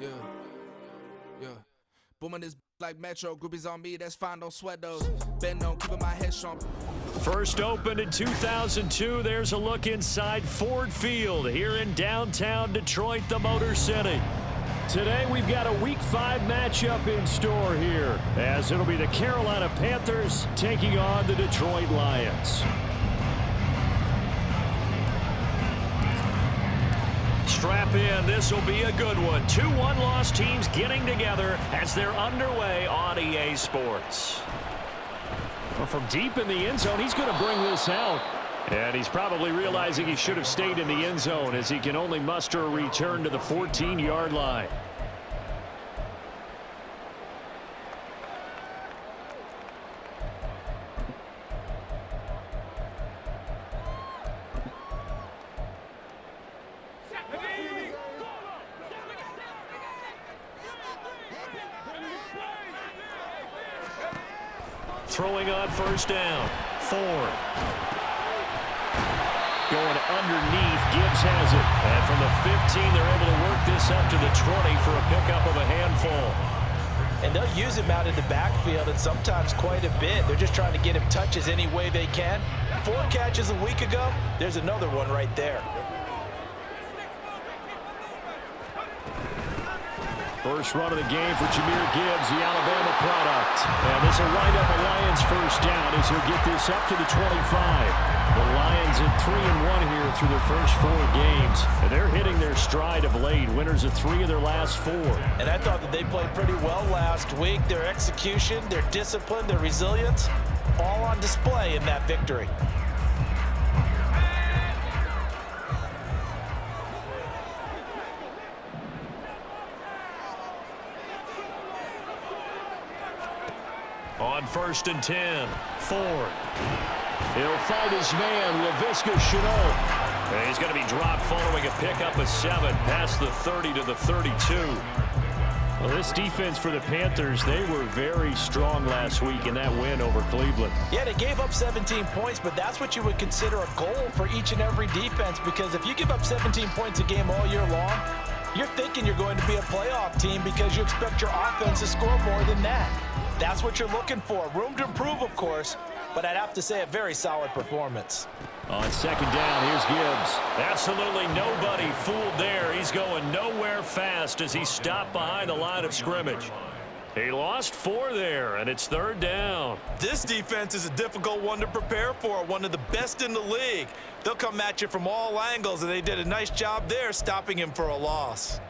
Yeah, yeah. Booming this like Metro, groupies on me, that's fine, don't sweat those. Bend on, keeping my head strong. First opened in 2002, there's a look inside Ford Field here in downtown Detroit, the Motor City. Today we've got a Week 5 matchup in store here, as it'll be the Carolina Panthers taking on the Detroit Lions. Strap in, this will be a good one. Two one-loss teams getting together as they're underway on EA Sports. Well, from deep in the end zone, he's going to bring this out. And he's probably realizing he should have stayed in the end zone as he can only muster a return to the 14-yard line. Throwing on first down. Ford. Going underneath. Gibbs has it. And from the 15, they're able to work this up to the 20 for a pickup of a handful. And they'll use him out in the backfield, and sometimes quite a bit. They're just trying to get him touches any way they can. 4 catches a week ago. There's another one right there. First run of the game for Jahmyr Gibbs, the Alabama product. And this will wind up a Lions first down as he'll get this up to the 25. The Lions at 3-1 here through their first 4 games. And they're hitting their stride of late, winners of 3 of their last 4. And I thought that they played pretty well last week. Their execution, their discipline, their resilience, all on display in that victory. On first and 10, Ford. He'll find his man, Laviska Shenault. And he's going to be dropped following a pickup of 7 past the 30 to the 32. Well, this defense for the Panthers, they were very strong last week in that win over Cleveland. Yeah, they gave up 17 points, but that's what you would consider a goal for each and every defense, because if you give up 17 points a game all year long, you're thinking you're going to be a playoff team because you expect your offense to score more than that. That's what you're looking for. Room to improve, of course, but I'd have to say a very solid performance. On second down, here's Gibbs. Absolutely nobody fooled there. He's going nowhere fast as he stopped behind the line of scrimmage. He lost 4 there, and it's third down. This defense is a difficult one to prepare for, one of the best in the league. They'll come at you from all angles, and they did a nice job there stopping him for a loss.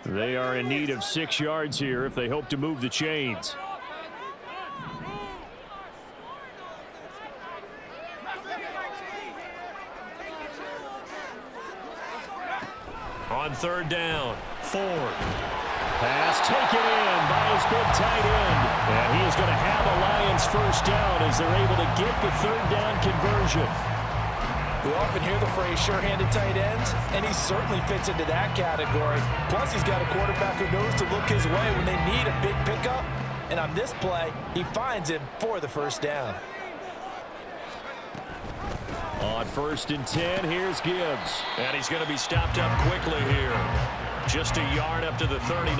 They are in need of 6 yards here if they hope to move the chains. On third down, Ford. Pass taken in by his big tight end. And he is going to have a Lions first down as they're able to get the third down conversion. We often hear the phrase sure-handed tight ends, and he certainly fits into that category. Plus, he's got a quarterback who knows to look his way when they need a big pickup. And on this play, he finds him for the first down. On first and 10, here's Gibbs. And he's going to be stopped up quickly here. Just a yard up to the 39.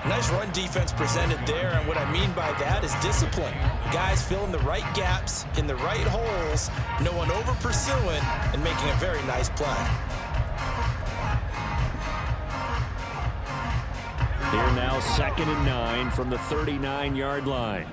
Nice run defense presented there, and what I mean by that is discipline. Guys filling the right gaps in the right holes, no one over-pursuing, and making a very nice play. Here now, second and 9 from the 39-yard line.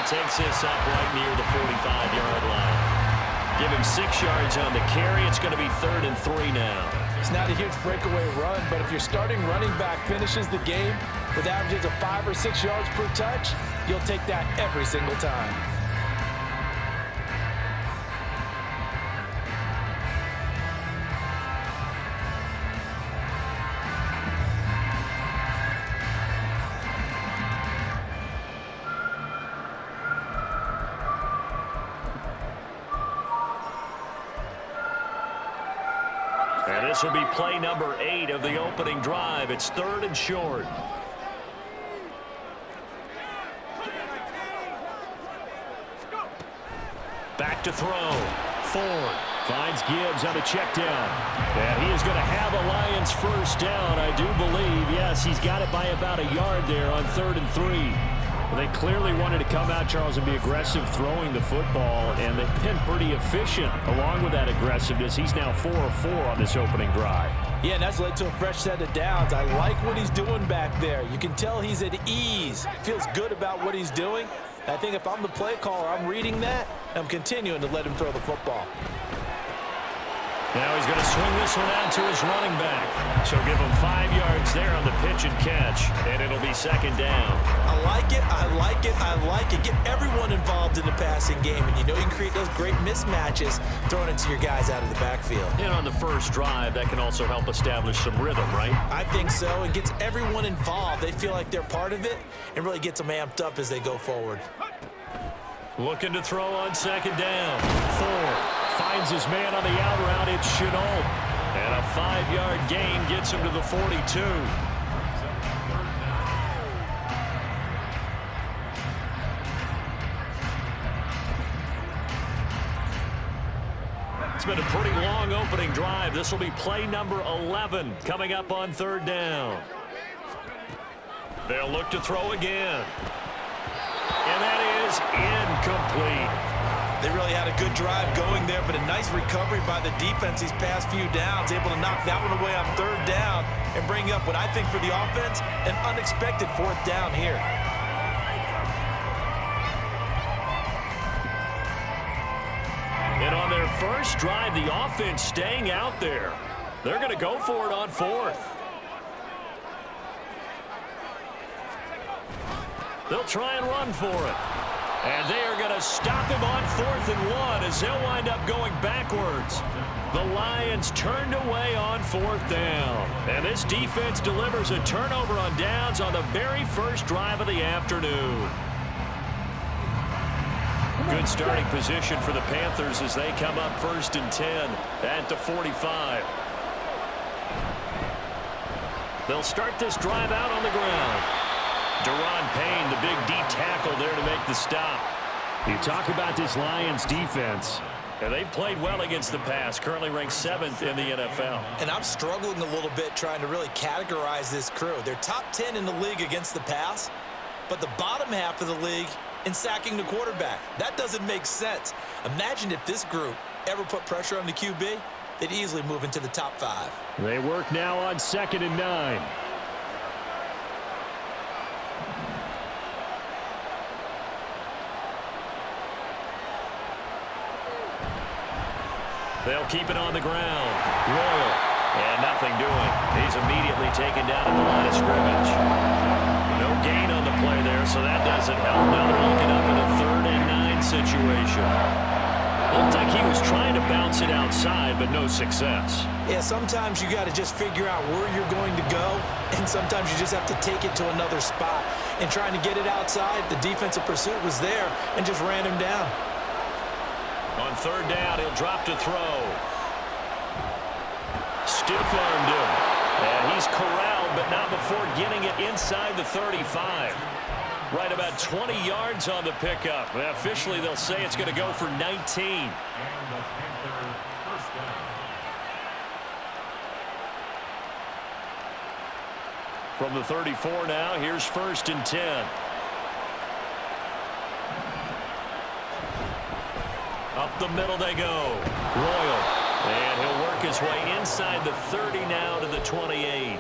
Takes this up right near the 45-yard line. Give him 6 yards on the carry. It's going to be third and 3 now. It's not a huge breakaway run, but if your starting running back finishes the game with averages of 5 or 6 yards per touch, you'll take that every single time. And this will be play number 8 of the opening drive. It's third and short. to throw. Ford finds Gibbs on a check down. And he is going to have a Lions first down, I do believe. Yes, he's got it by about a yard there on 3rd and 3. They clearly wanted to come out, Charles, and be aggressive throwing the football, and they've been pretty efficient along with that aggressiveness. He's now 4 of 4 on this opening drive. Yeah, and that's led to a fresh set of downs. I like what he's doing back there. You can tell he's at ease. Feels good about what he's doing. I think if I'm the play caller, I'm reading that, and I'm continuing to let him throw the football. Now he's going to swing this one out to his running back. So give him 5 yards there on the pitch and catch, and it'll be 2nd down. I like it, I like it, I like it. Get everyone involved in the passing game, and you know you can create those great mismatches throwing it to your guys out of the backfield. And on the first drive, that can also help establish some rhythm, right? I think so. It gets everyone involved. They feel like they're part of it, and really gets them amped up as they go forward. Looking to throw on 2nd down. Ford finds his man on the out route. It's Chenault. And a 5-yard gain gets him to the 42. It's been a pretty long opening drive. This will be play number 11 coming up on 3rd down. They'll look to throw again. And that is incomplete. They really had a good drive going there, but a nice recovery by the defense these past few downs, able to knock that one away on 3rd down and bring up what I think for the offense, an unexpected 4th down here. And on their first drive, the offense staying out there. They're going to go for it on 4th. They'll try and run for it. And they are going to stop him on 4th and 1 as they'll wind up going backwards. The Lions turned away on 4th down. And this defense delivers a turnover on downs on the very first drive of the afternoon. Good starting position for the Panthers as they come up 1st and 10 at the 45. They'll start this drive out on the ground. Deron Payne, the big D tackle there to make the stop. You talk about this Lions defense. And they've played well against the pass, currently ranked 7th in the NFL. And I'm struggling a little bit trying to really categorize this crew. They're top 10 in the league against the pass, but the bottom half of the league in sacking the quarterback. That doesn't make sense. Imagine if this group ever put pressure on the QB, they'd easily move into the top 5. They work now on 2nd and 9. They'll keep it on the ground. Royal. And nothing doing. He's immediately taken down at the line of scrimmage. No gain on the play there, so that doesn't help. Now they're looking up in a 3rd and 9 situation. Looked like he was trying to bounce it outside, but no success. Yeah, sometimes you got to just figure out where you're going to go, and sometimes you just have to take it to another spot. And trying to get it outside, the defensive pursuit was there and just ran him down. On 3rd down, he'll drop to throw. Stiff-armed him. And he's corralled, but not before getting it inside the 35. Right about 20 yards on the pickup. And officially, they'll say it's going to go for 19. From the 34 now, here's 1st and 10. Up the middle they go. Royal. And he'll work his way inside the 30 now to the 28.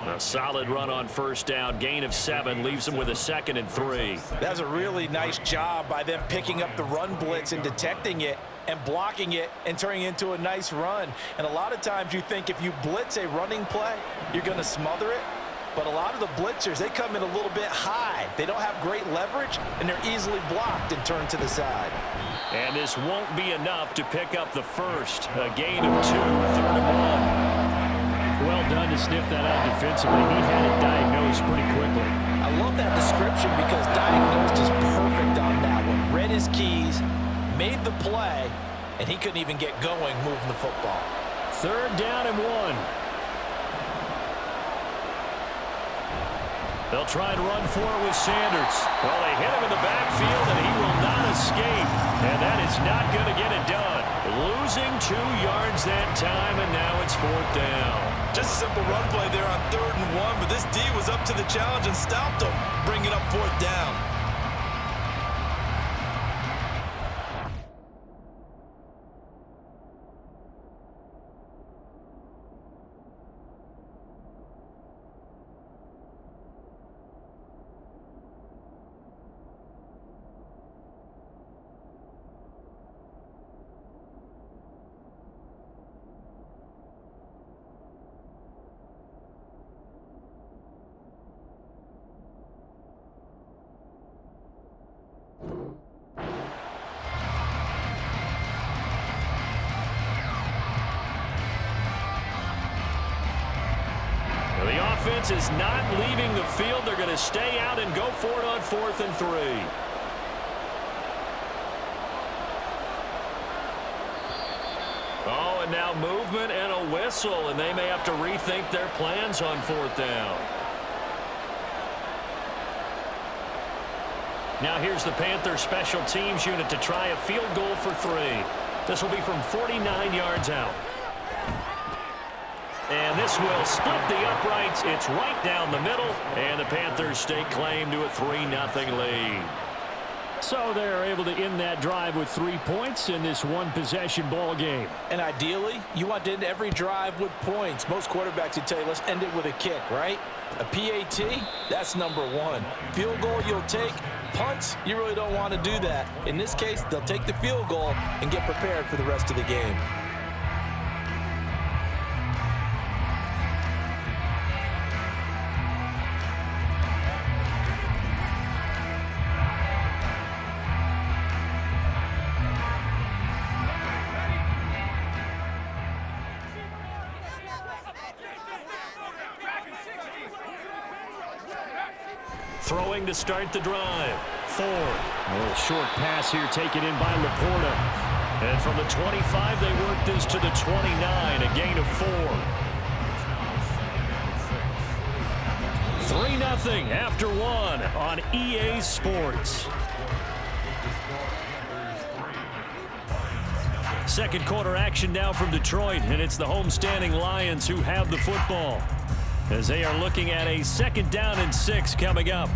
A solid run on 1st down. Gain of 7 leaves him with a 2nd and 3. That was a really nice job by them picking up the run blitz and detecting it and blocking it and turning it into a nice run. And a lot of times you think if you blitz a running play, you're going to smother it. But a lot of the blitzers, they come in a little bit high. They don't have great leverage, and they're easily blocked and turned to the side. And this won't be enough to pick up the first. A gain of 2, 3rd and 1. Well done to sniff that out defensively. He had it diagnosed pretty quickly. I love that description because diagnosed is perfect on that one. Read his keys, made the play, and he couldn't even get going moving the football. 3rd down and 1. They'll try and run for it with Sanders. Well, they hit him in the backfield, and he will not escape. And that is not going to get it done. Losing 2 yards that time, and now it's 4th down. Just a simple run play there on 3rd and 1, but this D was up to the challenge and stopped him, bringing up 4th down. The offense is not leaving the field. They're going to stay out and go for it on 4th and 3. Oh, and now movement and a whistle, and they may have to rethink their plans on 4th down. Now here's the Panthers special teams unit to try a field goal for 3. This will be from 49 yards out. And this will split the uprights. It's right down the middle, and the Panthers stake claim to a 3-0 lead. So they're able to end that drive with 3 points in this one-possession ball game. And ideally, you want to end every drive with points. Most quarterbacks would tell you, let's end it with a kick, right? A PAT, that's number 1. Field goal you'll take. Punts, you really don't want to do that. In this case, they'll take the field goal and get prepared for the rest of the game. Throwing to start the drive. Ford. A little short pass here taken in by Laporta. And from the 25, they work this to the 29, a gain of 4. 3-0 after 1 on EA Sports. Second quarter action now from Detroit, and it's the homestanding Lions who have the football, as they are looking at a 2nd down and 6 coming up.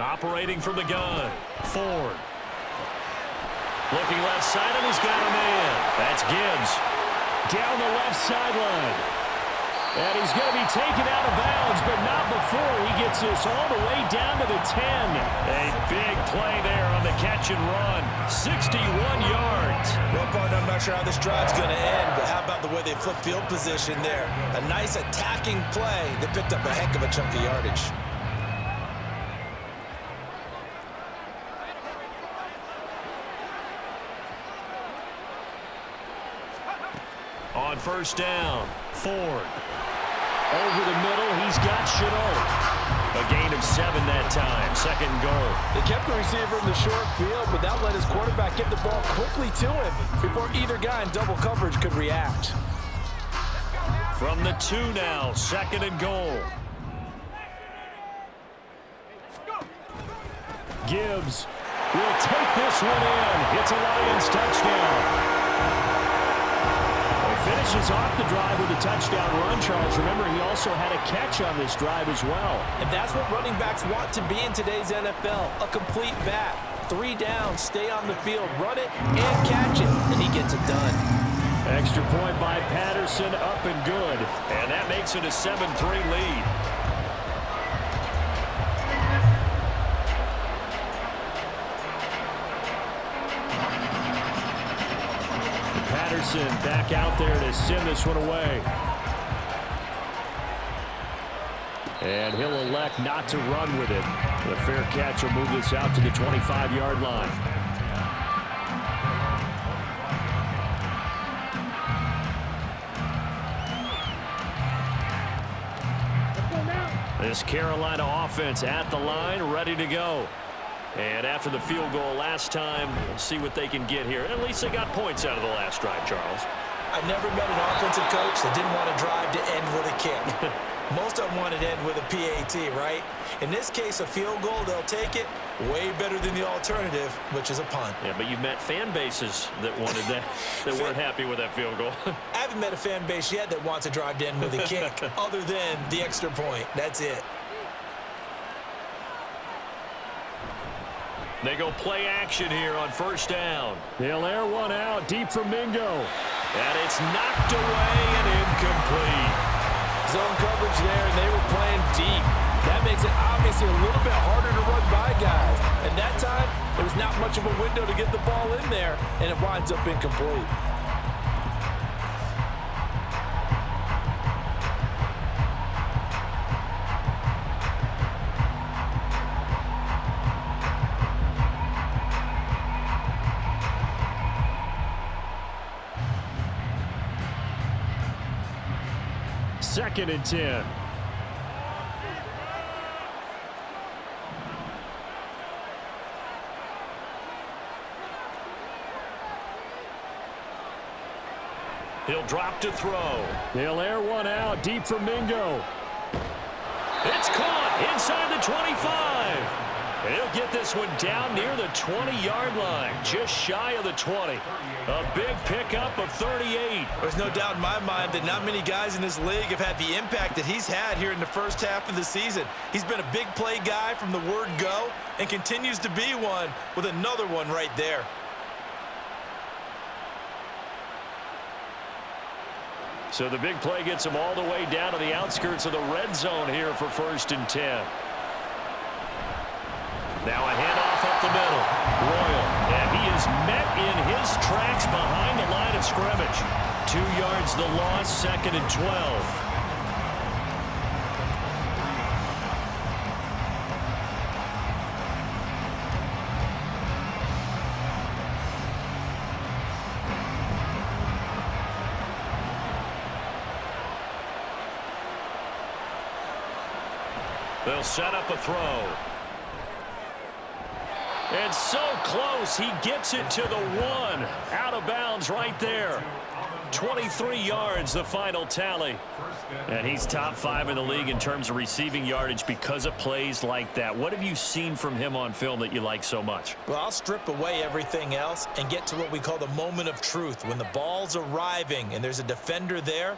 Operating from the gun, Ford. Looking left side, and he's got a man. That's Gibbs. Down the left sideline. And he's going to be taken out of bounds, but not before he gets this all the way down to the 10. A big play there on the catch and run. 61 yards. Well, partner, I'm not sure how this drive's going to end, but how about the way they flip field position there? A nice attacking play that picked up a heck of a chunk of yardage. On 1st down, Ford. Over the middle, he's got Shenault. A gain of 7 that time, 2nd goal. They kept the receiver in the short field, but that let his quarterback get the ball quickly to him before either guy in double coverage could react. From the 2 now, 2nd and goal. Gibbs will take this one in. It's a Lions touchdown. Finishes off the drive with a touchdown run, Charles. Remember, he also had a catch on this drive as well. And that's what running backs want to be in today's NFL, a complete back. 3 down, stay on the field, run it, and catch it, and he gets it done. Extra point by Patterson, up and good. And that makes it a 7-3 lead. Patterson back out there to send this one away. And he'll elect not to run with it. The fair catch will move this out to the 25-yard line. This Carolina offense at the line, ready to go. And after the field goal last time, we'll see what they can get here. At least they got points out of the last drive, Charles. I never met an offensive coach that didn't want to drive to end with a kick. Most of them want to end with a PAT, right? In this case, a field goal, they'll take it. Way better than the alternative, which is a punt. Yeah, but you've met fan bases that wanted that, that weren't happy with that field goal. I haven't met a fan base yet that wants to drive to end with a kick, other than the extra point. That's it. They go play action here on first down. They'll air one out deep for Mingo. And it's knocked away and incomplete. Zone coverage there, and they were playing deep. That makes it obviously a little bit harder to run by guys. And that time, there was not much of a window to get the ball in there, and it winds up incomplete. Second and 10. He'll drop to throw. They'll air one out deep for Mingo. It's caught inside the 25. And he'll get this one down near the 20-yard line, just shy of the 20. A big pickup of 38. There's no doubt in my mind that not many guys in this league have had the impact that he's had here in the first half of the season. He's been a big play guy from the word go and continues to be one with another one right there. So the big play gets him all the way down to the outskirts of the red zone here for first and 10. Now a handoff up the middle. Royal, and he is met in his tracks behind the line of scrimmage. 2 yards the loss, second and 12. They'll set up a throw. And so close, he gets it to the 1. Out of bounds right there. 23 yards, the final tally. And he's top 5 in the league in terms of receiving yardage because of plays like that. What have you seen from him on film that you like so much? Well, I'll strip away everything else and get to what we call the moment of truth. When the ball's arriving and there's a defender there,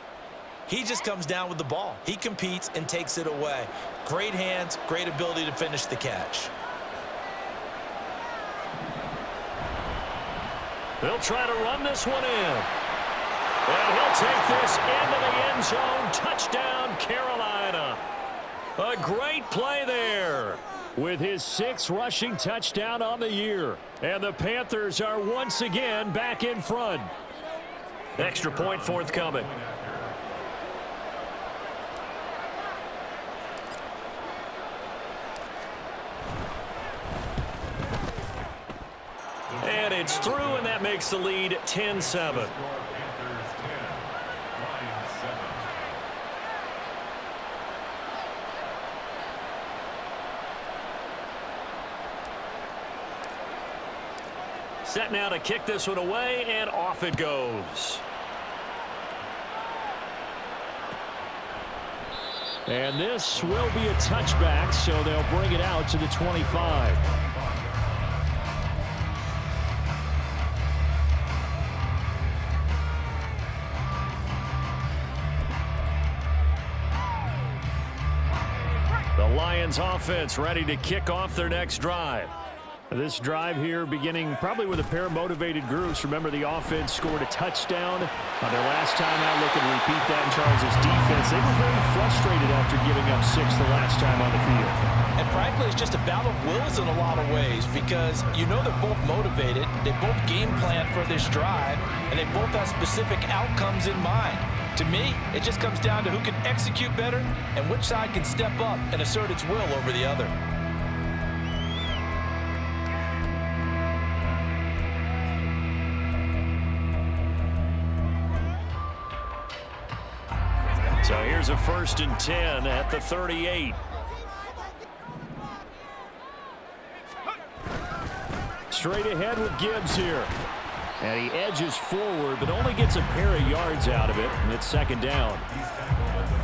he just comes down with the ball. He competes and takes it away. Great hands, great ability to finish the catch. They'll try to run this one in. And he'll take this into the end zone. Touchdown, Carolina. A great play there with his 6th rushing touchdown on the year. And the Panthers are once again back in front. Extra point forthcoming. And it's through, and that makes the lead 10-7. Set now to kick this one away, and off it goes. And this will be a touchback, so they'll bring it out to the 25. The Lions offense ready to kick off their next drive. This drive here beginning probably with a pair of motivated groups. Remember, the offense scored a touchdown on their last time out. Looking to repeat that in Charles' defense. They were very frustrated after giving up 6 the last time on the field. And frankly, it's just a battle of wills in a lot of ways because you know they're both motivated. They both game plan for this drive, and they both have specific outcomes in mind. To me, it just comes down to who can execute better and which side can step up and assert its will over the other. So here's a 1st and 10 at the 38. Straight ahead with Gibbs here. And he edges forward, but only gets a pair of yards out of it, and it's second down.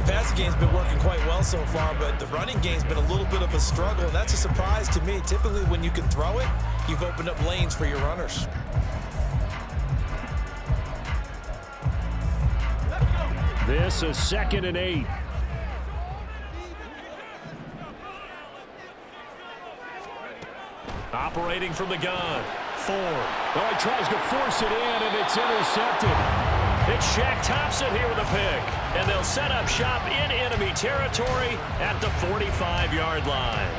The passing game's been working quite well so far, but the running game's been a little bit of a struggle, and that's a surprise to me. Typically, when you can throw it, you've opened up lanes for your runners. This is 2nd and 8. Operating from the gun. Ford. Oh, he tries to force it in, and it's intercepted. It's Shaq Thompson here with a pick. And they'll set up shop in enemy territory at the 45-yard line.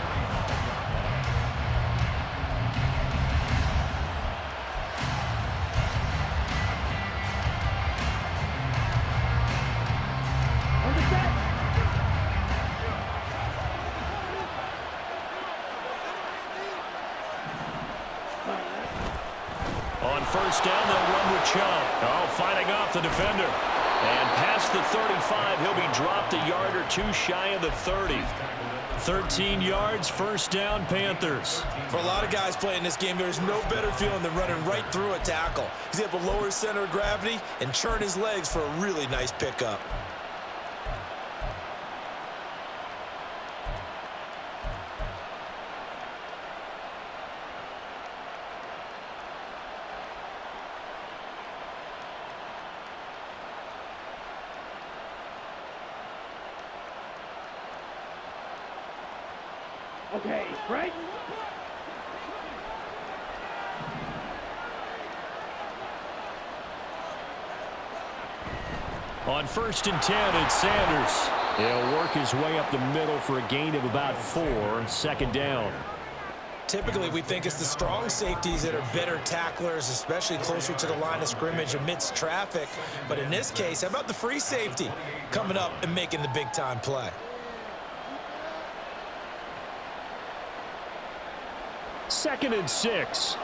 On first down, they'll run with Chubb. Oh, fighting off the defender. And past the 35, he'll be dropped a yard or two shy of the 30. 13 yards, first down, Panthers. For a lot of guys playing this game, there's no better feeling than running right through a tackle. He's able to lower his center of gravity and churn his legs for a really nice pickup. Okay, right? On first and 10, it's Sanders. He'll work his way up the middle for a gain of about 4, second down. Typically, we think it's the strong safeties that are better tacklers, especially closer to the line of scrimmage amidst traffic. But in this case, how about the free safety coming up and making the big-time play? Second and 6.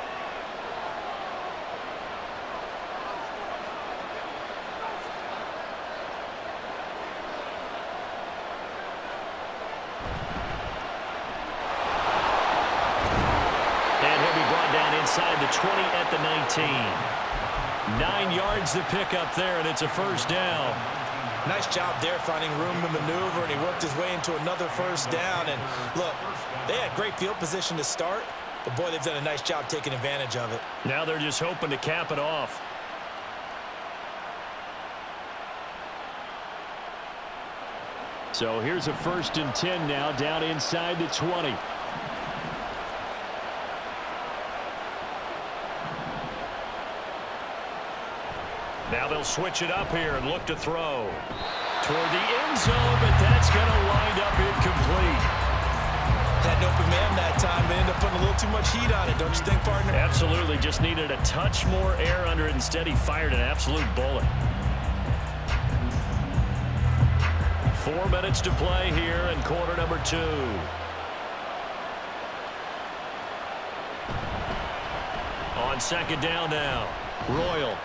And he'll be brought down inside the 20 at the 19. 9 yards to pick up there, and it's a first down. Nice job there finding room to maneuver, and he worked his way into another first down. And look, they had great field position to start, but boy, they've done a nice job taking advantage of it. Now they're just hoping to cap it off. So here's a first and 10 now, down inside the 20. Now they'll switch it up here and look to throw. Toward the end zone, but that's going to wind up incomplete. Had an open man that time, but ended up putting a little too much heat on it, don't you think, partner? Absolutely. Just needed a touch more air under it. Instead, he fired an absolute bullet. 4 minutes to play here in quarter number 2. On second down now, Royal.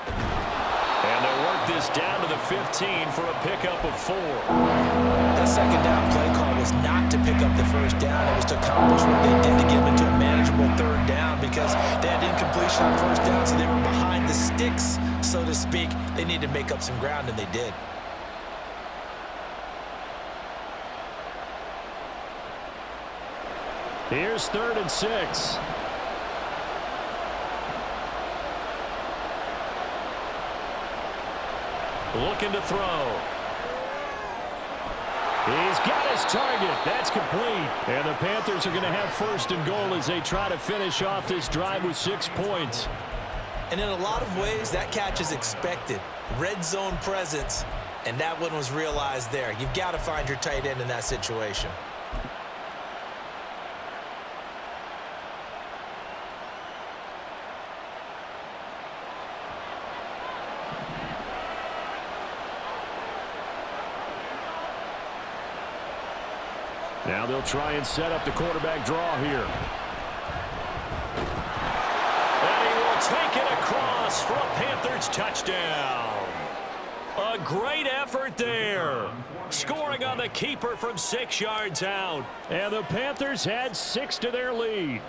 And they'll work this down to the 15 for a pickup of 4. That second down play call was not to pick up the first down. It was to accomplish what they did to get them into a manageable third down because they had incompletion on first down, so they were behind the sticks, so to speak. They needed to make up some ground, and they did. Here's 3rd and 6. Looking to throw. He's got his target. That's complete. And the Panthers are going to have first and goal as they try to finish off this drive with 6 points. And in a lot of ways, that catch is expected. Red zone presence, and that one was realized there. You've got to find your tight end in that situation. Now they'll try and set up the quarterback draw here. And he will take it across for a Panthers touchdown. A great effort there. Scoring on the keeper from 6 yards out. And the Panthers had 6 to their lead.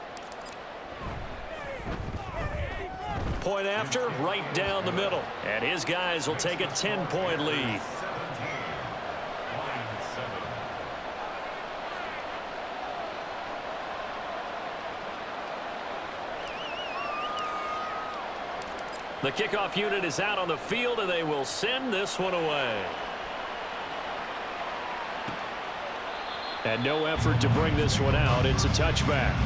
Point after, right down the middle. And his guys will take a 10-point lead. The kickoff unit is out on the field, and they will send this one away. And no effort to bring this one out. It's a touchback.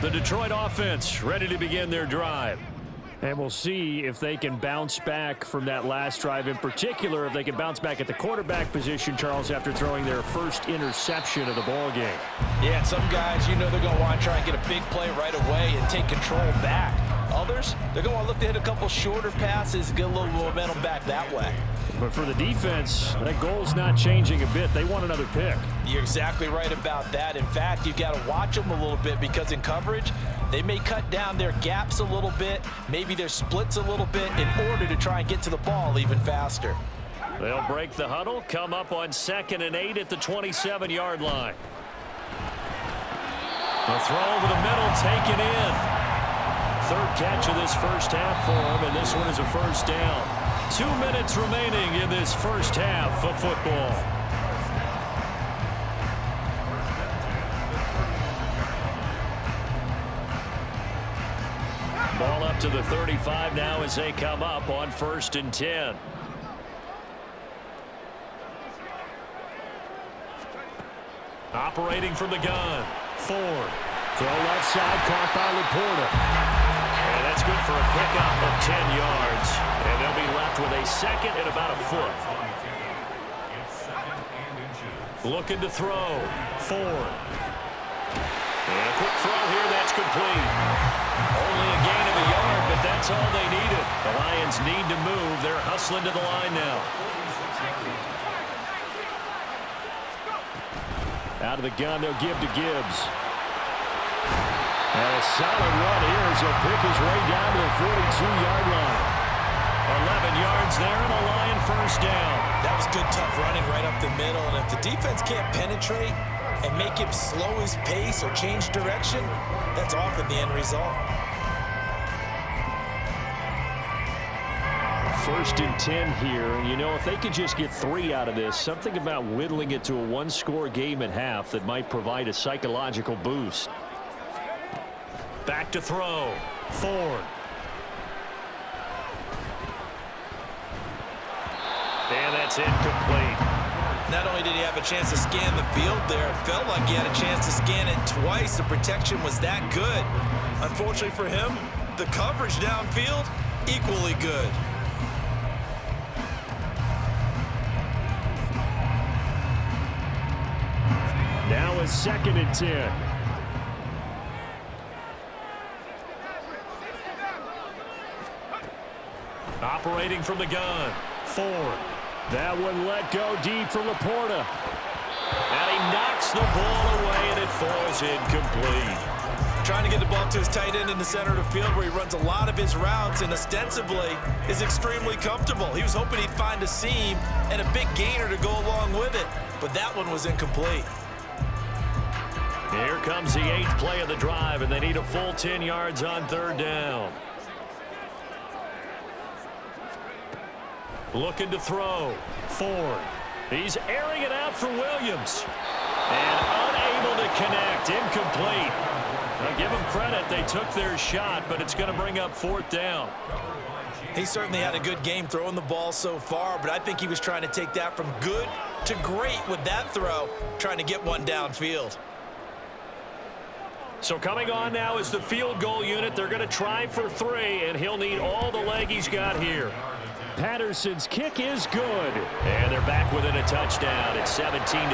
The Detroit offense ready to begin their drive. And we'll see if they can bounce back from that last drive, in particular, if they can bounce back at the quarterback position, Charles, after throwing their first interception of the ball game. Yeah, some guys, you know they're going to want to try and get a big play right away and take control back. Others, they're going to look to hit a couple shorter passes, get a little momentum back that way. But for the defense, that goal's not changing a bit. They want another pick. You're exactly right about that. In fact, you've got to watch them a little bit because in coverage, they may cut down their gaps a little bit, maybe their splits a little bit in order to try and get to the ball even faster. They'll break the huddle, come up on 2nd and 8 at the 27-yard line. The throw over the middle, taken in. Third catch of this first half for him, and this one is a first down. 2 minutes remaining in this first half of football. Ball up to the 35 now as they come up on 1st and 10. Operating from the gun. Ford. Throw left side, caught by Laporta. And that's good for a pickup of 10 yards. And they'll be left with a second and about a foot. Looking to throw. Ford. And a quick throw here, that's complete. Only a gain of a yard, but that's all they needed. The Lions need to move. They're hustling to the line now. Out of the gun, they'll give to Gibbs. And a solid run here as he'll pick his way down to the 42-yard line. 11 yards there and a Lion first down. That was good, tough running right up the middle. And if the defense can't penetrate and make him slow his pace or change direction, that's often the end result. 1st and 10 here, and you know, if they could just get 3 out of this, something about whittling it to a one-score game at half that might provide a psychological boost. Back to throw. Ford. And that's incomplete. Not only did he have a chance to scan the field there, it felt like he had a chance to scan it twice. The protection was that good. Unfortunately for him, the coverage downfield, equally good. Now a 2nd and 10. Operating from the gun. Ford. That one let go deep for Laporta. And he knocks the ball away, and it falls incomplete. Trying to get the ball to his tight end in the center of the field where he runs a lot of his routes and ostensibly is extremely comfortable. He was hoping he'd find a seam and a big gainer to go along with it, but that one was incomplete. Here comes the 8th play of the drive, and they need a full 10 yards on 3rd down. Looking to throw. Ford. He's airing it out for Williams. And unable to connect. Incomplete. Now give them credit. They took their shot, but it's going to bring up 4th down. He certainly had a good game throwing the ball so far, but I think he was trying to take that from good to great with that throw, trying to get one downfield. So coming on now is the field goal unit. They're going to try for 3, and he'll need all the leg he's got here. Patterson's kick is good. And they're back within a touchdown. It's 17-10.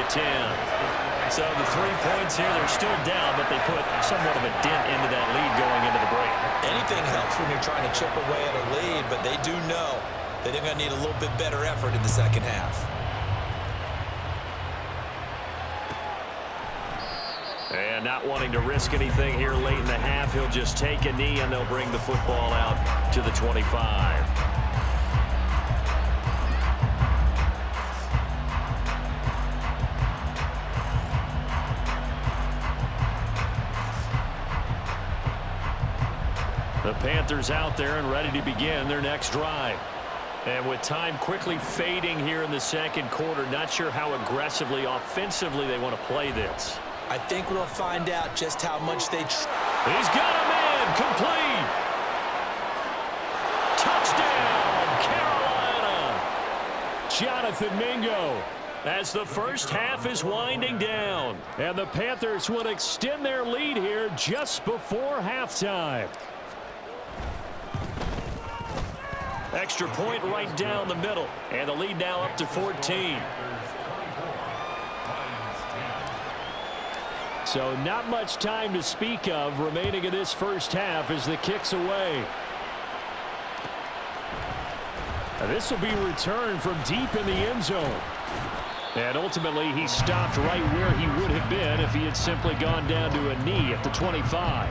So the 3 points here, they're still down, but they put somewhat of a dent into that lead going into the break. Anything helps when you're trying to chip away at a lead, but they do know that they're going to need a little bit better effort in the second half. And And not wanting to risk anything here late in the half, he'll just take a knee, and they'll bring the football out to the 25. The Panthers out there and ready to begin their next drive. And with time quickly fading here in the second quarter, not sure how aggressively, offensively they want to play this. I think we'll find out just how much they... He's got a man, complete. Touchdown, Carolina. Jonathan Mingo, as the first half is winding down. And the Panthers will extend their lead here just before halftime. Extra point right down the middle, and the lead now up to 14. So not much time to speak of remaining in this first half as the kick's away. And this will be returned from deep in the end zone. And ultimately, he stopped right where he would have been if he had simply gone down to a knee at the 25.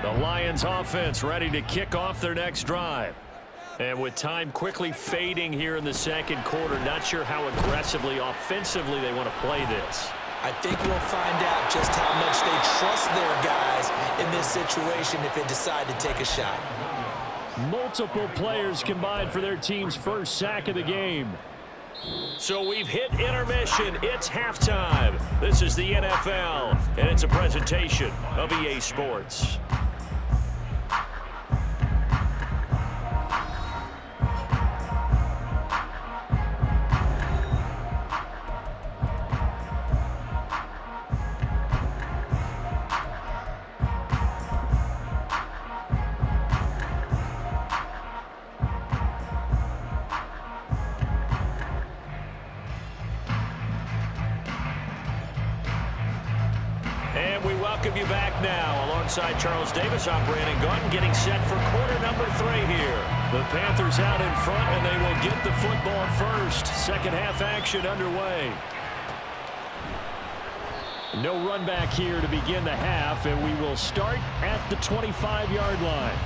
The Lions offense ready to kick off their next drive. And with time quickly fading here in the second quarter, not sure how aggressively, offensively they want to play this. I think we'll find out just how much they trust their guys in this situation if they decide to take a shot. Multiple players combined for their team's first sack of the game. So we've hit intermission. It's halftime. This is the NFL, and it's a presentation of EA Sports. Welcome you back now. Alongside Charles Davis, I'm Brandon Gaudin, getting set for quarter number 3 here. The Panthers out in front, and they will get the football first. Second half action underway. No run back here to begin the half, and we will start at the 25-yard line.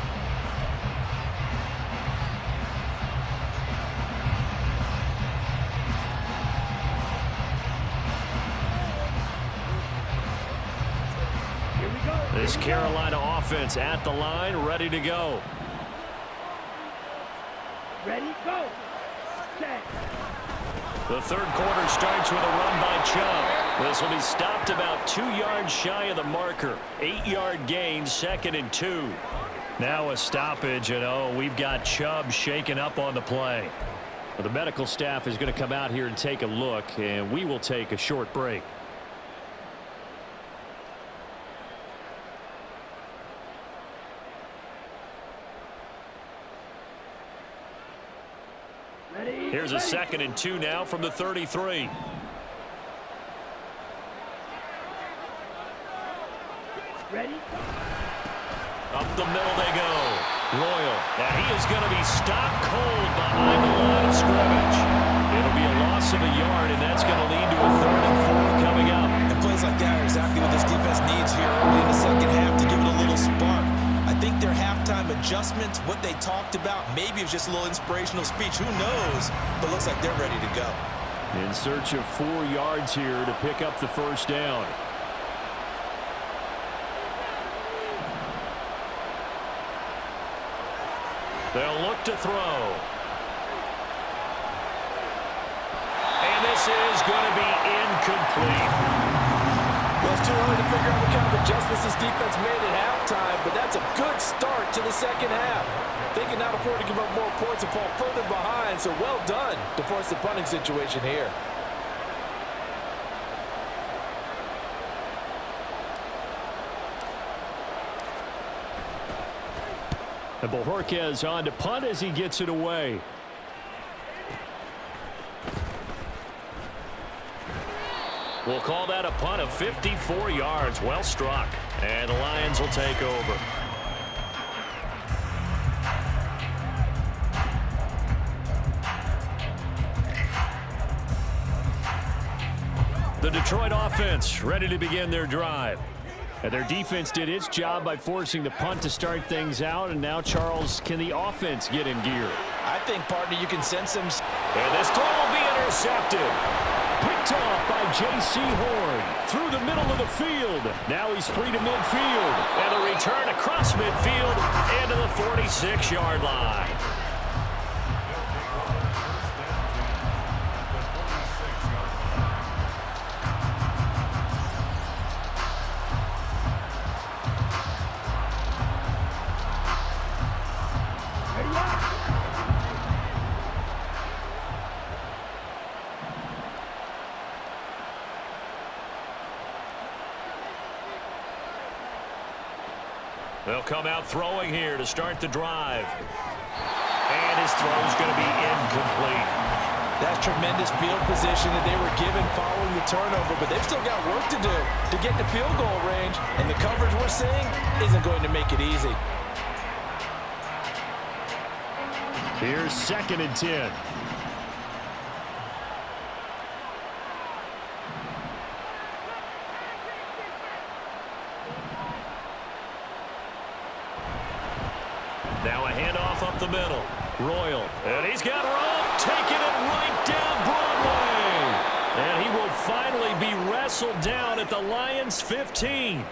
This Carolina offense at the line, ready to go. Ready, go. Set. The third quarter starts with a run by Chubb. This will be stopped about 2 yards shy of the marker. 8-yard gain, 2nd and 2. Now a stoppage, and we've got Chubb shaken up on the play. Well, the medical staff is going to come out here and take a look, and we will take a short break. Here's a 2nd and 2 now from the 33. Ready? Up the middle they go. Royal. Now he is going to be stopped cold behind the line of scrimmage. It'll be a loss of a yard, and that's going to lead to a 3rd and 4 coming up. And plays like that are exactly what this defense needs here early in the second half to give it a little spark. I think their halftime adjustments, what they talked about, maybe it was just a little inspirational speech. Who knows? But looks like they're ready to go. In search of 4 yards here to pick up the first down. They'll look to throw. And this is going to be incomplete. Well, it's too early to figure out what kind of adjustments this defense made at halftime, but that's a good start to the second half. They can not afford to give up more points and fall further behind, so well done to force the punting situation here. And Bojorquez on to punt as he gets it away. We'll call that a punt of 54 yards. Well struck. And the Lions will take over. The Detroit offense ready to begin their drive. And their defense did its job by forcing the punt to start things out. And now, Charles, can the offense get in gear? I think, partner, you can sense some. And this throw will be intercepted. Picked off by J.C. Horn through the middle of the field. Now he's free to midfield. And a return across midfield into the 46-yard line. They'll come out throwing here to start the drive. And his throw's going to be incomplete. That's tremendous field position that they were given following the turnover, but they've still got work to do to get to field goal range, and the coverage we're seeing isn't going to make it easy. Here's 2nd and 10. Now a handoff up the middle. Royal. And he's got room. Taking it right down Broadway. And he will finally be wrestled down at the Lions' 15.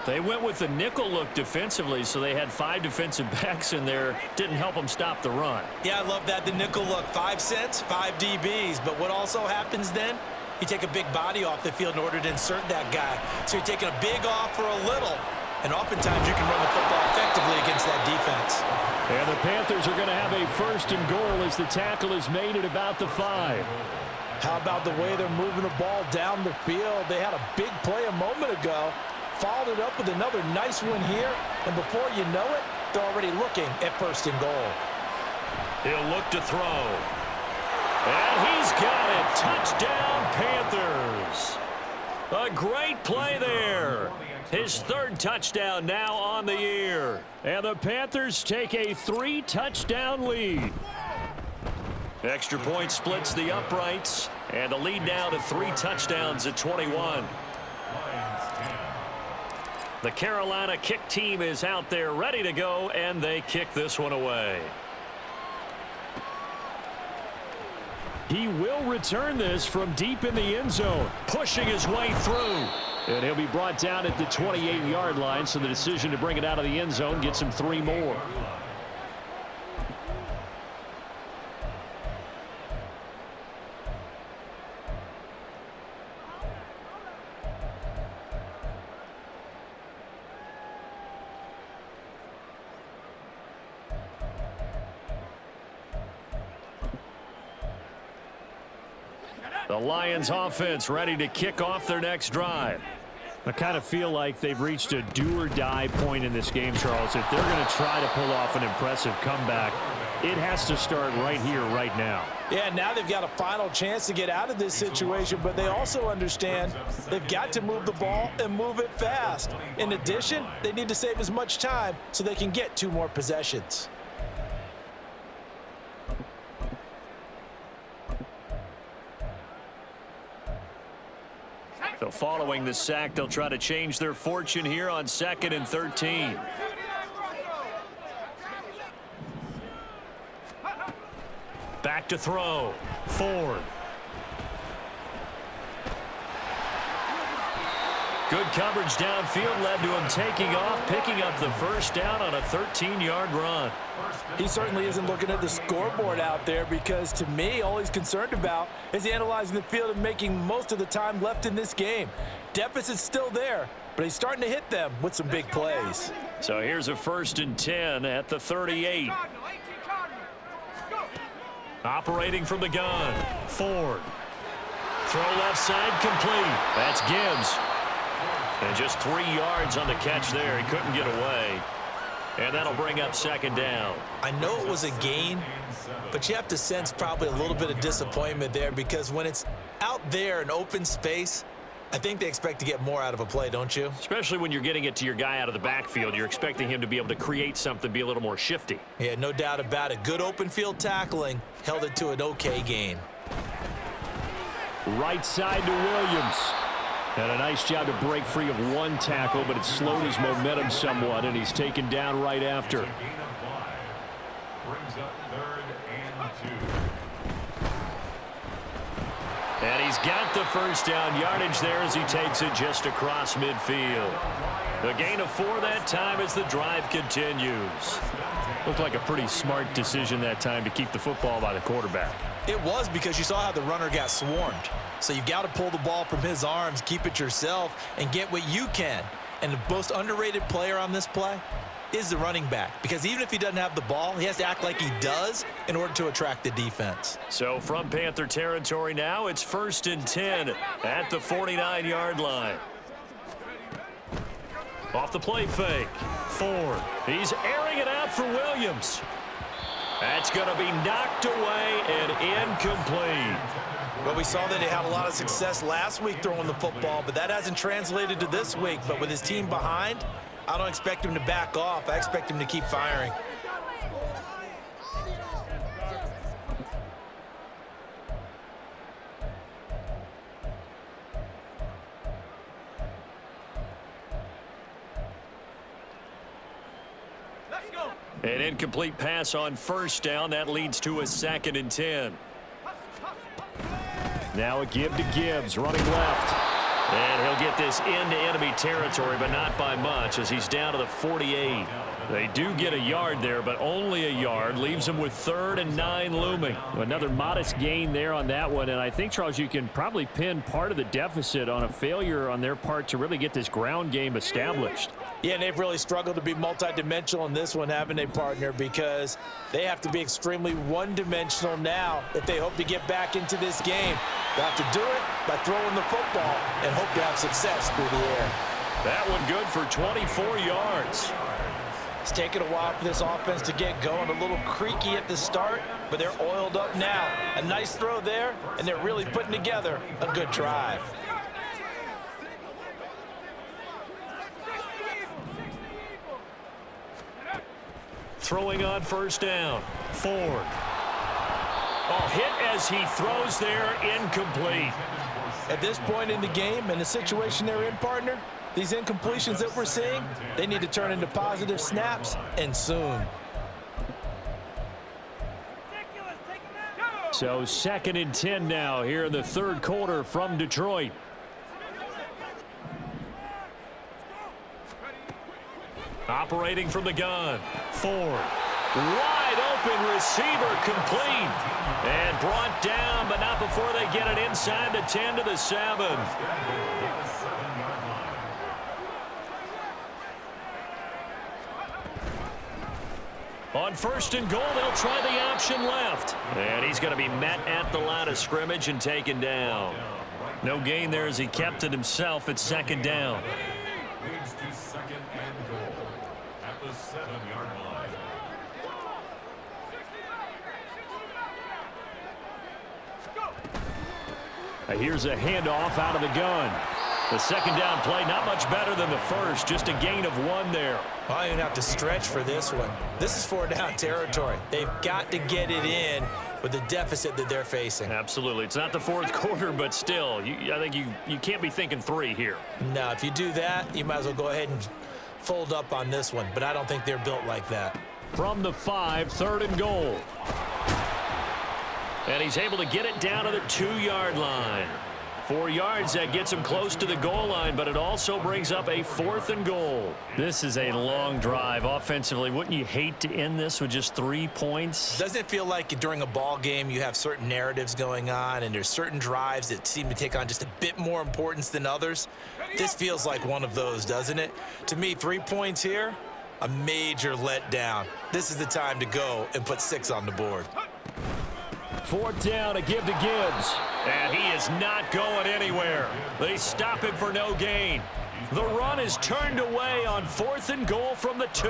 They went with the nickel look defensively, so they had 5 defensive backs in there. Didn't help them stop the run. Yeah, I love that, the nickel look. 5 cents, 5 DBs. But what also happens then? You take a big body off the field in order to insert that guy. So you're taking a big off for a little. And oftentimes you can run the football effectively against that defense. And the Panthers are going to have a 1st and goal as the tackle is made at about the 5. How about the way they're moving the ball down the field? They had a big play a moment ago. Followed it up with another nice one here. And before you know it, they're already looking at 1st and goal. He'll look to throw. And he's got it. Touchdown, Panthers. A great play there. His 3rd touchdown now on the year. And the Panthers take a 3-touchdown lead. Extra point splits the uprights. And the lead now to 3 touchdowns at 21. The Carolina kick team is out there ready to go, and they kick this one away. He will return this from deep in the end zone, pushing his way through. And he'll be brought down at the 28-yard line, so the decision to bring it out of the end zone gets him 3 more. The Lions offense ready to kick off their next drive. I kind of feel like they've reached a do-or-die point in this game, Charles. If they're going to try to pull off an impressive comeback, it has to start right here, right now. Yeah, now they've got a final chance to get out of this situation, but they also understand they've got to move the ball and move it fast. In addition, they need to save as much time so they can get 2 more possessions. So following the sack, they'll try to change their fortune here on 2nd and 13. Back to throw. Ford. Good coverage downfield led to him taking off, picking up the 1st down on a 13-yard run. He certainly isn't looking at the scoreboard out there because, to me, all he's concerned about is analyzing the field and making most of the time left in this game. Deficit's still there, but he's starting to hit them with some big plays. So here's a 1st and 10 at the 38. Operating from the gun. Ford. Throw left side complete. That's Gibbs. And just 3 yards on the catch there. He couldn't get away. And that'll bring up 2nd down. I know it was a gain, but you have to sense probably a little bit of disappointment there because when it's out there in open space, I think they expect to get more out of a play, don't you? Especially when you're getting it to your guy out of the backfield. You're expecting him to be able to create something, be a little more shifty. Yeah, no doubt about it. Good open field tackling held it to an okay gain. Right side to Williams. And a nice job to break free of one tackle, but it slowed his momentum somewhat, and he's taken down right after. Brings up 3rd and 2. And he's got the first down yardage there as he takes it just across midfield. A gain of 4 that time as the drive continues. Looked like a pretty smart decision that time to keep the football by the quarterback. It was, because you saw how the runner got swarmed. So you've got to pull the ball from his arms, keep it yourself, and get what you can. And the most underrated player on this play is the running back, because even if he doesn't have the ball, he has to act like he does in order to attract the defense. So from Panther territory now, it's 1st and 10 at the 49-yard line. Off the play fake. Ford. He's airing it out for Williams. That's going to be knocked away and incomplete. Well, we saw that he had a lot of success last week throwing the football, but that hasn't translated to this week. But with his team behind, I don't expect him to back off. I expect him to keep firing. An incomplete pass on 1st down. That leads to a 2nd and 10. Now a give to Gibbs, running left. And he'll get this into enemy territory, but not by much, as he's down to the 48. They do get a yard there, but only a yard. Leaves him with 3rd and 9 looming. Another modest gain there on that one, and I think, Charles, you can probably pin part of the deficit on a failure on their part to really get this ground game established. Yeah, and they've really struggled to be multidimensional in this one, haven't they, partner? Because they have to be extremely one-dimensional now if they hope to get back into this game. They have to do it by throwing the football and hope to have success through the air. That one good for 24 yards. It's taken a while for this offense to get going. A little creaky at the start, but they're oiled up now. A nice throw there, and they're really putting together a good drive. Throwing on 1st down. Ford. Oh, hit as he throws there, incomplete. At this point in the game and the situation they're in, partner, these incompletions that we're seeing, they need to turn into positive snaps, and soon. So 2nd and 10 now here in the 3rd quarter from Detroit. Operating from the gun. Ford. Wide open receiver, complete. And brought down, but not before they get it inside the 10 to the 7. On 1st and goal, they'll try the option left. And he's going to be met at the line of scrimmage and taken down. No gain there as he kept it himself at 2nd down. Leads to 2nd and goal at the 7-yard line. Here's a handoff out of the gun. The 2nd down play, not much better than the first. Just a gain of 1 there. I don't even have to stretch for this one. This is 4th down territory. They've got to get it in with the deficit that they're facing. Absolutely. It's not the 4th quarter, but still, I think you can't be thinking 3 here. No, if you do that, you might as well go ahead and fold up on this one. But I don't think they're built like that. From the 5, 3rd and goal. And he's able to get it down to the 2-yard line. 4 yards, that gets him close to the goal line, but it also brings up a 4th and goal. This is a long drive offensively. Wouldn't you hate to end this with just 3 points? Doesn't it feel like during a ball game you have certain narratives going on and there's certain drives that seem to take on just a bit more importance than others? This feels like one of those, doesn't it? To me, 3 points here, a major letdown. This is the time to go and put 6 on the board. 4th down, a give to Gibbs. And he is not going anywhere. They stop him for no gain. The run is turned away on 4th and goal from the 2.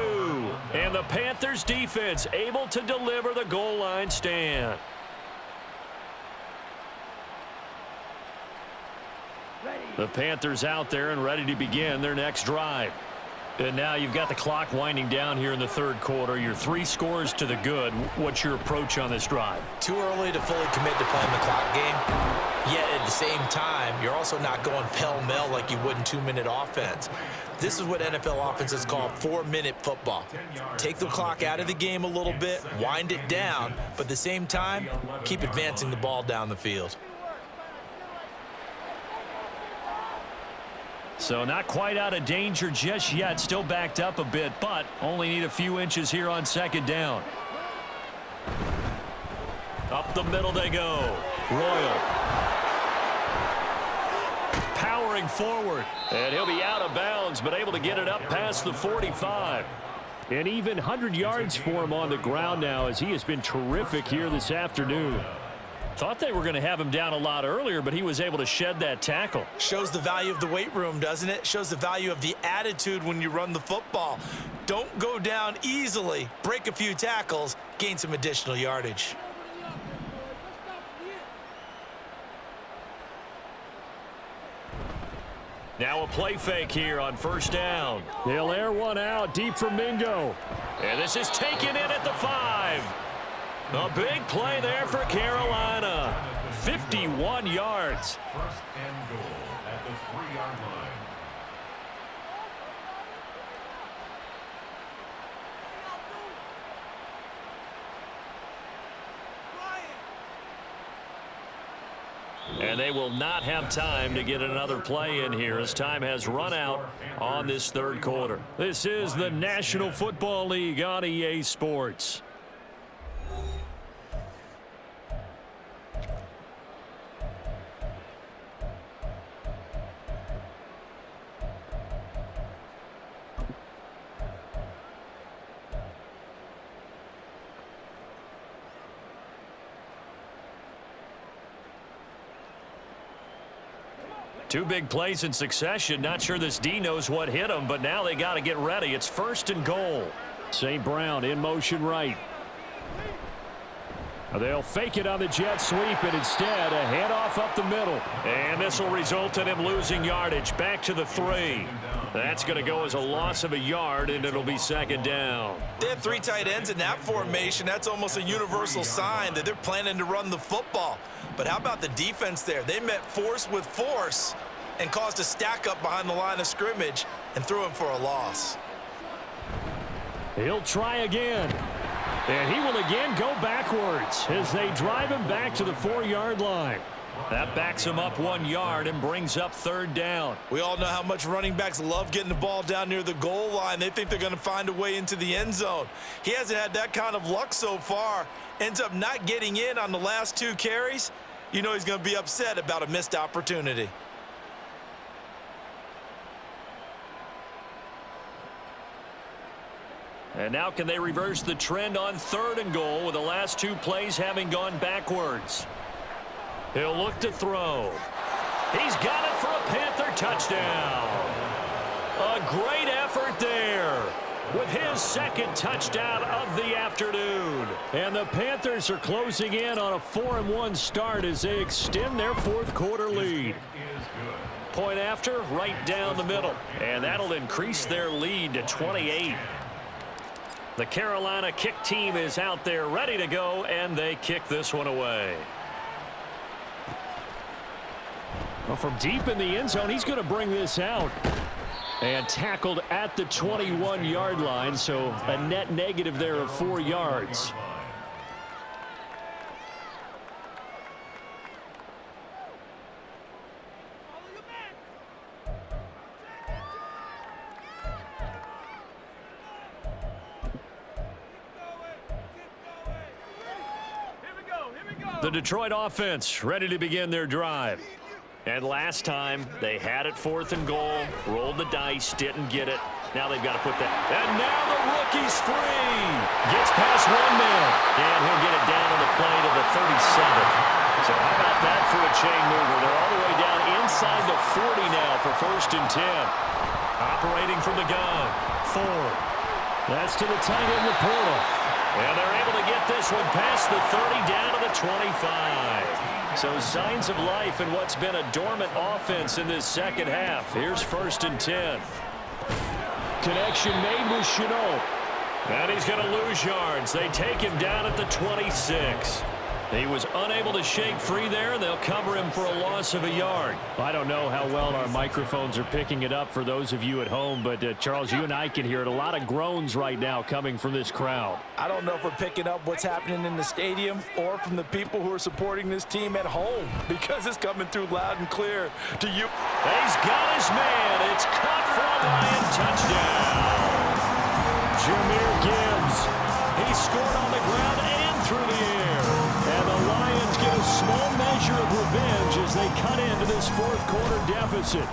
And the Panthers defense able to deliver the goal line stand. The Panthers out there and ready to begin their next drive. And now you've got the clock winding down here in the third quarter. You're 3 scores to the good. What's your approach on this drive? Too early to fully commit to playing the clock game. Yet at the same time, you're also not going pell-mell like you would in 2-minute offense. This is what NFL offenses call 4-minute football. Take the clock out of the game a little bit, wind it down, but at the same time, keep advancing the ball down the field. So not quite out of danger just yet. Still backed up a bit, but only need a few inches here on second down. Up the middle they go. Royal. Powering forward. And he'll be out of bounds, but able to get it up past the 45. And even 100 yards for him on the ground now, as he has been terrific here this afternoon. Thought they were going to have him down a lot earlier, but he was able to shed that tackle. Shows the value of the weight room, doesn't it? Shows the value of the attitude when you run the football. Don't go down easily. Break a few tackles, gain some additional yardage. Now a play fake here on first down. They'll air one out deep for Mingo. And this is taken in at the 5. A big play there for Carolina. 51 yards. First and goal at the 3-yard line. And they will not have time to get another play in here as time has run out on this third quarter. This is the National Football League on EA Sports. Two big plays in succession. Not sure this D knows what hit him, but now they got to get ready. It's first and goal. St. Brown in motion right. They'll fake it on the jet sweep, and instead a handoff up the middle. And this will result in him losing yardage. Back to the 3. That's going to go as a loss of a yard, and it'll be second down. They have 3 tight ends in that formation. That's almost a universal sign that they're planning to run the football. But how about the defense there? They met force with force and caused a stack up behind the line of scrimmage and threw him for a loss. He'll try again. And he will again go backwards as they drive him back to the 4-yard line. That backs him up 1 yard and brings up third down. We all know how much running backs love getting the ball down near the goal line. They think they're going to find a way into the end zone. He hasn't had that kind of luck so far. Ends up not getting in on the last 2 carries. You know he's going to be upset about a missed opportunity. And now can they reverse the trend on third and goal with the last 2 plays having gone backwards? He'll look to throw. He's got it for a Panther touchdown. A great effort there with his second touchdown of the afternoon. And the Panthers are closing in on a 4-1 start as they extend their fourth quarter lead. Point after, right down the middle. And that'll increase their lead to 28. The Carolina kick team is out there ready to go, and they kick this one away. Well, from deep in the end zone, he's going to bring this out. And tackled at the 21-yard line, so a net negative there of 4 yards. The Detroit offense ready to begin their drive. And last time, they had it 4th and goal, rolled the dice, didn't get it. Now they've got to put that. And now the rookie's free. Gets past 1 man. And he'll get it down on the play to the 37. So how about that for a chain mover? They're all the way down inside the 40 now for 1st and 10. Operating from the gun. Ford. That's to the tight end, Laporta. And they're able to get this one past the 30 down to the 25. So signs of life in what's been a dormant offense in this second half. Here's 1st and 10. Connection made with Chenault. And he's going to lose yards. They take him down at the 26. He was unable to shake free there, and they'll cover him for a loss of a yard. I don't know how well our microphones are picking it up for those of you at home, but Charles, you and I can hear it. A lot of groans right now coming from this crowd. I don't know if we're picking up what's happening in the stadium or from the people who are supporting this team at home, because it's coming through loud and clear to you. He's got his man. It's caught for a Lion touchdown. Jahmyr Gibbs. He scored on the ground and through the air. And the Lions get a small measure of revenge as they cut into this fourth quarter deficit.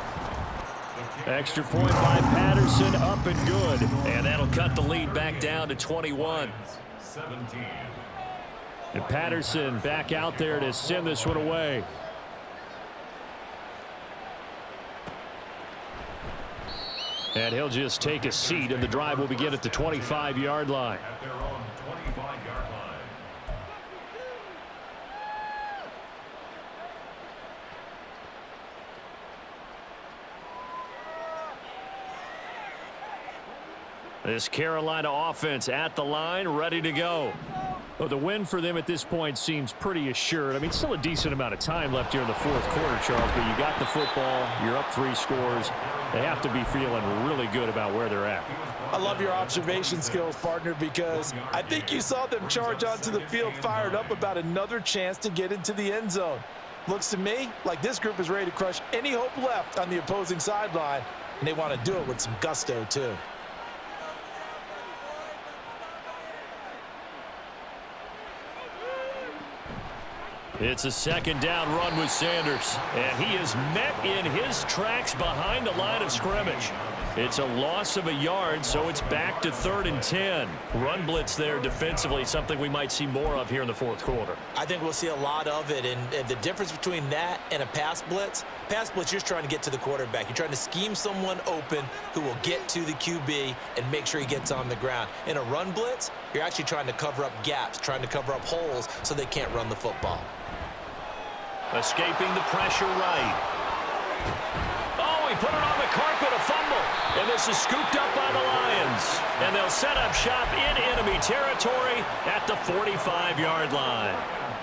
Extra point by Patterson, up and good. And that'll cut the lead back down to 21. 17. And Patterson back out there to send this one away. And he'll just take a seat, and the drive will begin at the 25-yard line. At their own 25-yard line. This Carolina offense at the line, ready to go. Well, the win for them at this point seems pretty assured. I mean, still a decent amount of time left here in the fourth quarter, Charles, but you got the football, you're up 3 scores. They have to be feeling really good about where they're at. I love your observation skills, partner, because I think you saw them charge onto the field fired up about another chance to get into the end zone. Looks to me like this group is ready to crush any hope left on the opposing sideline, and they want to do it with some gusto, too. It's a second down run with Sanders. And he is met in his tracks behind the line of scrimmage. It's a loss of a yard, so it's back to 3rd and 10. Run blitz there defensively, something we might see more of here in the fourth quarter. I think we'll see a lot of it, and the difference between that and a pass blitz, you're just trying to get to the quarterback. You're trying to scheme someone open who will get to the QB and make sure he gets on the ground. In a run blitz, you're actually trying to cover up gaps, trying to cover up holes so they can't run the football. Escaping the pressure right. Oh, he put it on the carpet, a fumble. And this is scooped up by the Lions. And they'll set up shop in enemy territory at the 45-yard line.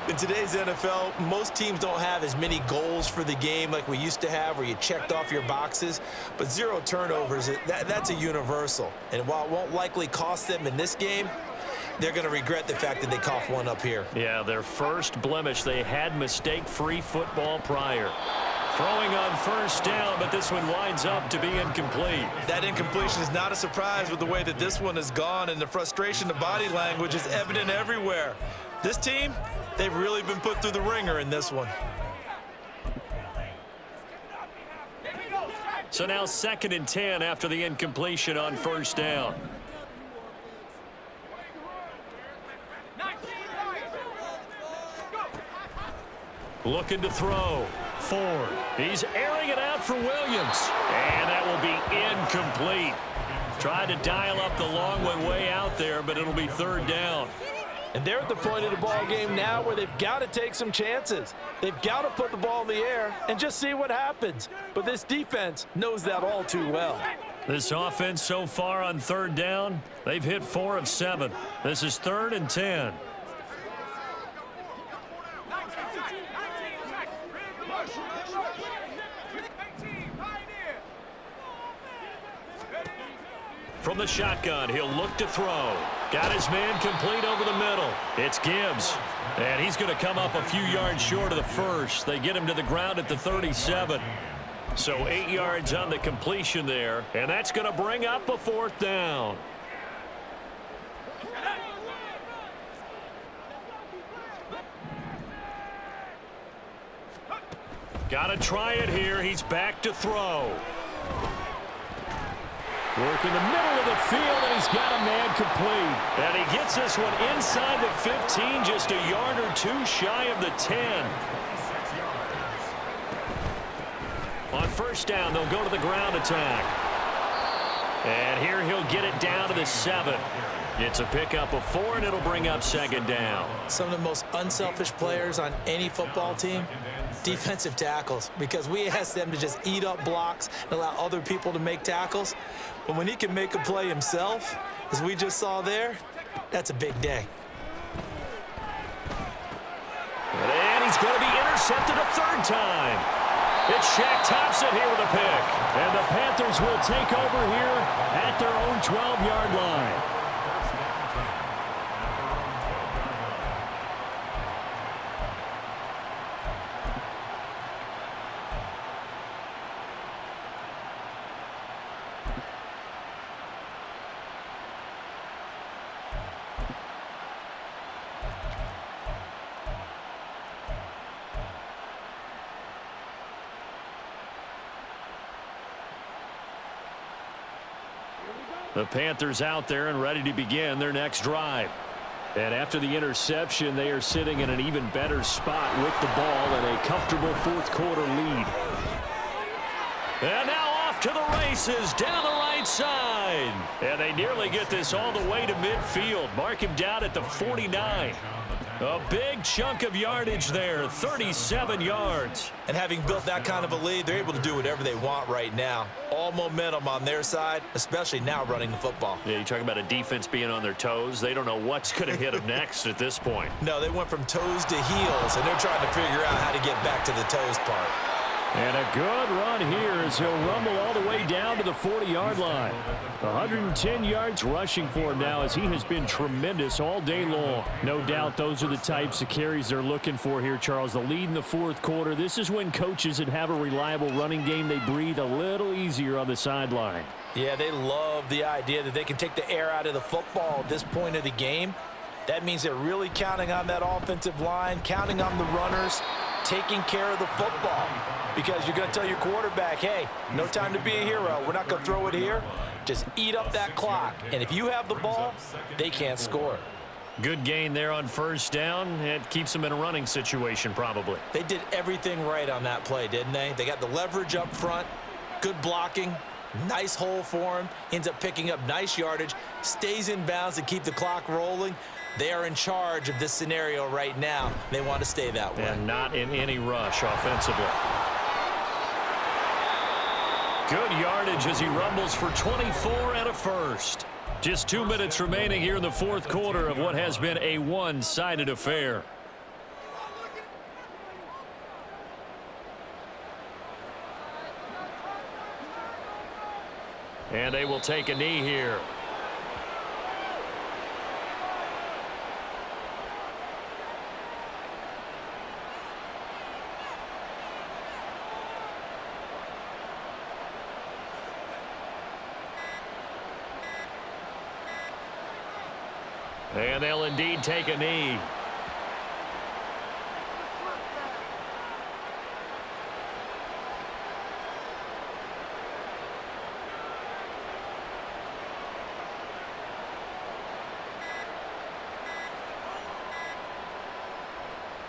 In today's NFL, most teams don't have as many goals for the game like we used to have where you checked off your boxes. But 0 turnovers, that's a universal. And while it won't likely cost them in this game, they're going to regret the fact that they coughed one up here. Yeah, their first blemish. They had mistake-free football prior. Throwing on first down, but this one winds up to be incomplete. That incompletion is not a surprise with the way that this one has gone, and the frustration, the body language is evident everywhere. This team, they've really been put through the ringer in this one. So now 2nd and 10 after the incompletion on first down. Looking to throw. Ford. He's airing it out for Williams. And that will be incomplete. Tried to dial up the long one way out there, but it'll be 3rd down. And they're at the point of the ball game now where they've got to take some chances. They've got to put the ball in the air and just see what happens. But this defense knows that all too well. This offense so far on 3rd down, they've hit 4 of 7. This is 3rd and 10. From the shotgun, he'll look to throw. Got his man complete over the middle. It's Gibbs. And he's going to come up a few yards short of the first. They get him to the ground at the 37. So 8 yards on the completion there. And that's going to bring up a 4th down. Got to try it here. He's back to throw. Work in the middle of the field, and he's got a man complete. And he gets this one inside the 15, just a yard or 2 shy of the 10. On first down, they'll go to the ground attack. And here he'll get it down to the 7. It's a pickup of 4, and it'll bring up 2nd down. Some of the most unselfish players on any football team Defensive tackles, because we ask them to just eat up blocks and allow other people to make tackles. But when he can make a play himself, as we just saw there, that's a big day. And he's going to be intercepted a third time. It's Shaq Thompson here with a pick. And the Panthers will take over here at their own 12-yard line. The Panthers out there and ready to begin their next drive. And after the interception, they are sitting in an even better spot with the ball and a comfortable fourth-quarter lead. And now off to the races down the right side. And they nearly get this all the way to midfield. Mark him down at the 49. A big chunk of yardage there, 37 yards. And having built that kind of a lead, they're able to do whatever they want right now. All momentum on their side, especially now running the football. Yeah, you talk about a defense being on their toes. They don't know what's going to hit them next at this point. No, they went from toes to heels, and they're trying to figure out how to get back to the toes part. And a good run here as he'll rumble all the way down to the 40-yard line. 110 yards rushing for him now as he has been tremendous all day long. No doubt those are the types of carries they're looking for here, Charles. The lead in the fourth quarter. This is when coaches that have a reliable running game, they breathe a little easier on the sideline. Yeah, they love the idea that they can take the air out of the football at this point of the game. That means they're really counting on that offensive line, counting on the runners, taking care of the football. Because you're going to tell your quarterback, hey, no time to be a hero. We're not going to throw it here. Just eat up that clock. And if you have the ball, they can't score. Good gain there on first down. It keeps them in a running situation probably. They did everything right on that play, didn't they? They got the leverage up front, good blocking, nice hole for him, ends up picking up nice yardage, stays in bounds to keep the clock rolling. They are in charge of this scenario right now. They want to stay that way. And not in any rush offensively. Good yardage as he rumbles for 24 and a first. Just 2 minutes remaining here in the fourth quarter of what has been a one-sided affair. And they will take a knee here. And they'll indeed take a knee.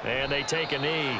And they take a knee.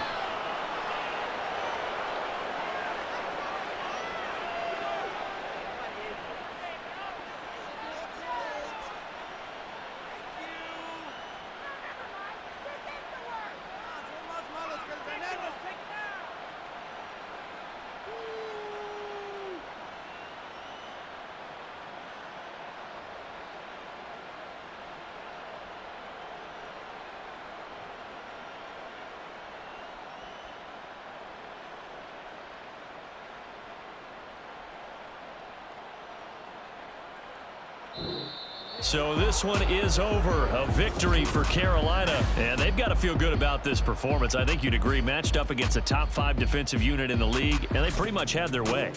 So this one is over. A victory for Carolina. And they've got to feel good about this performance. I think you'd agree. Matched up against a top 5 defensive unit in the league, and they pretty much had their way.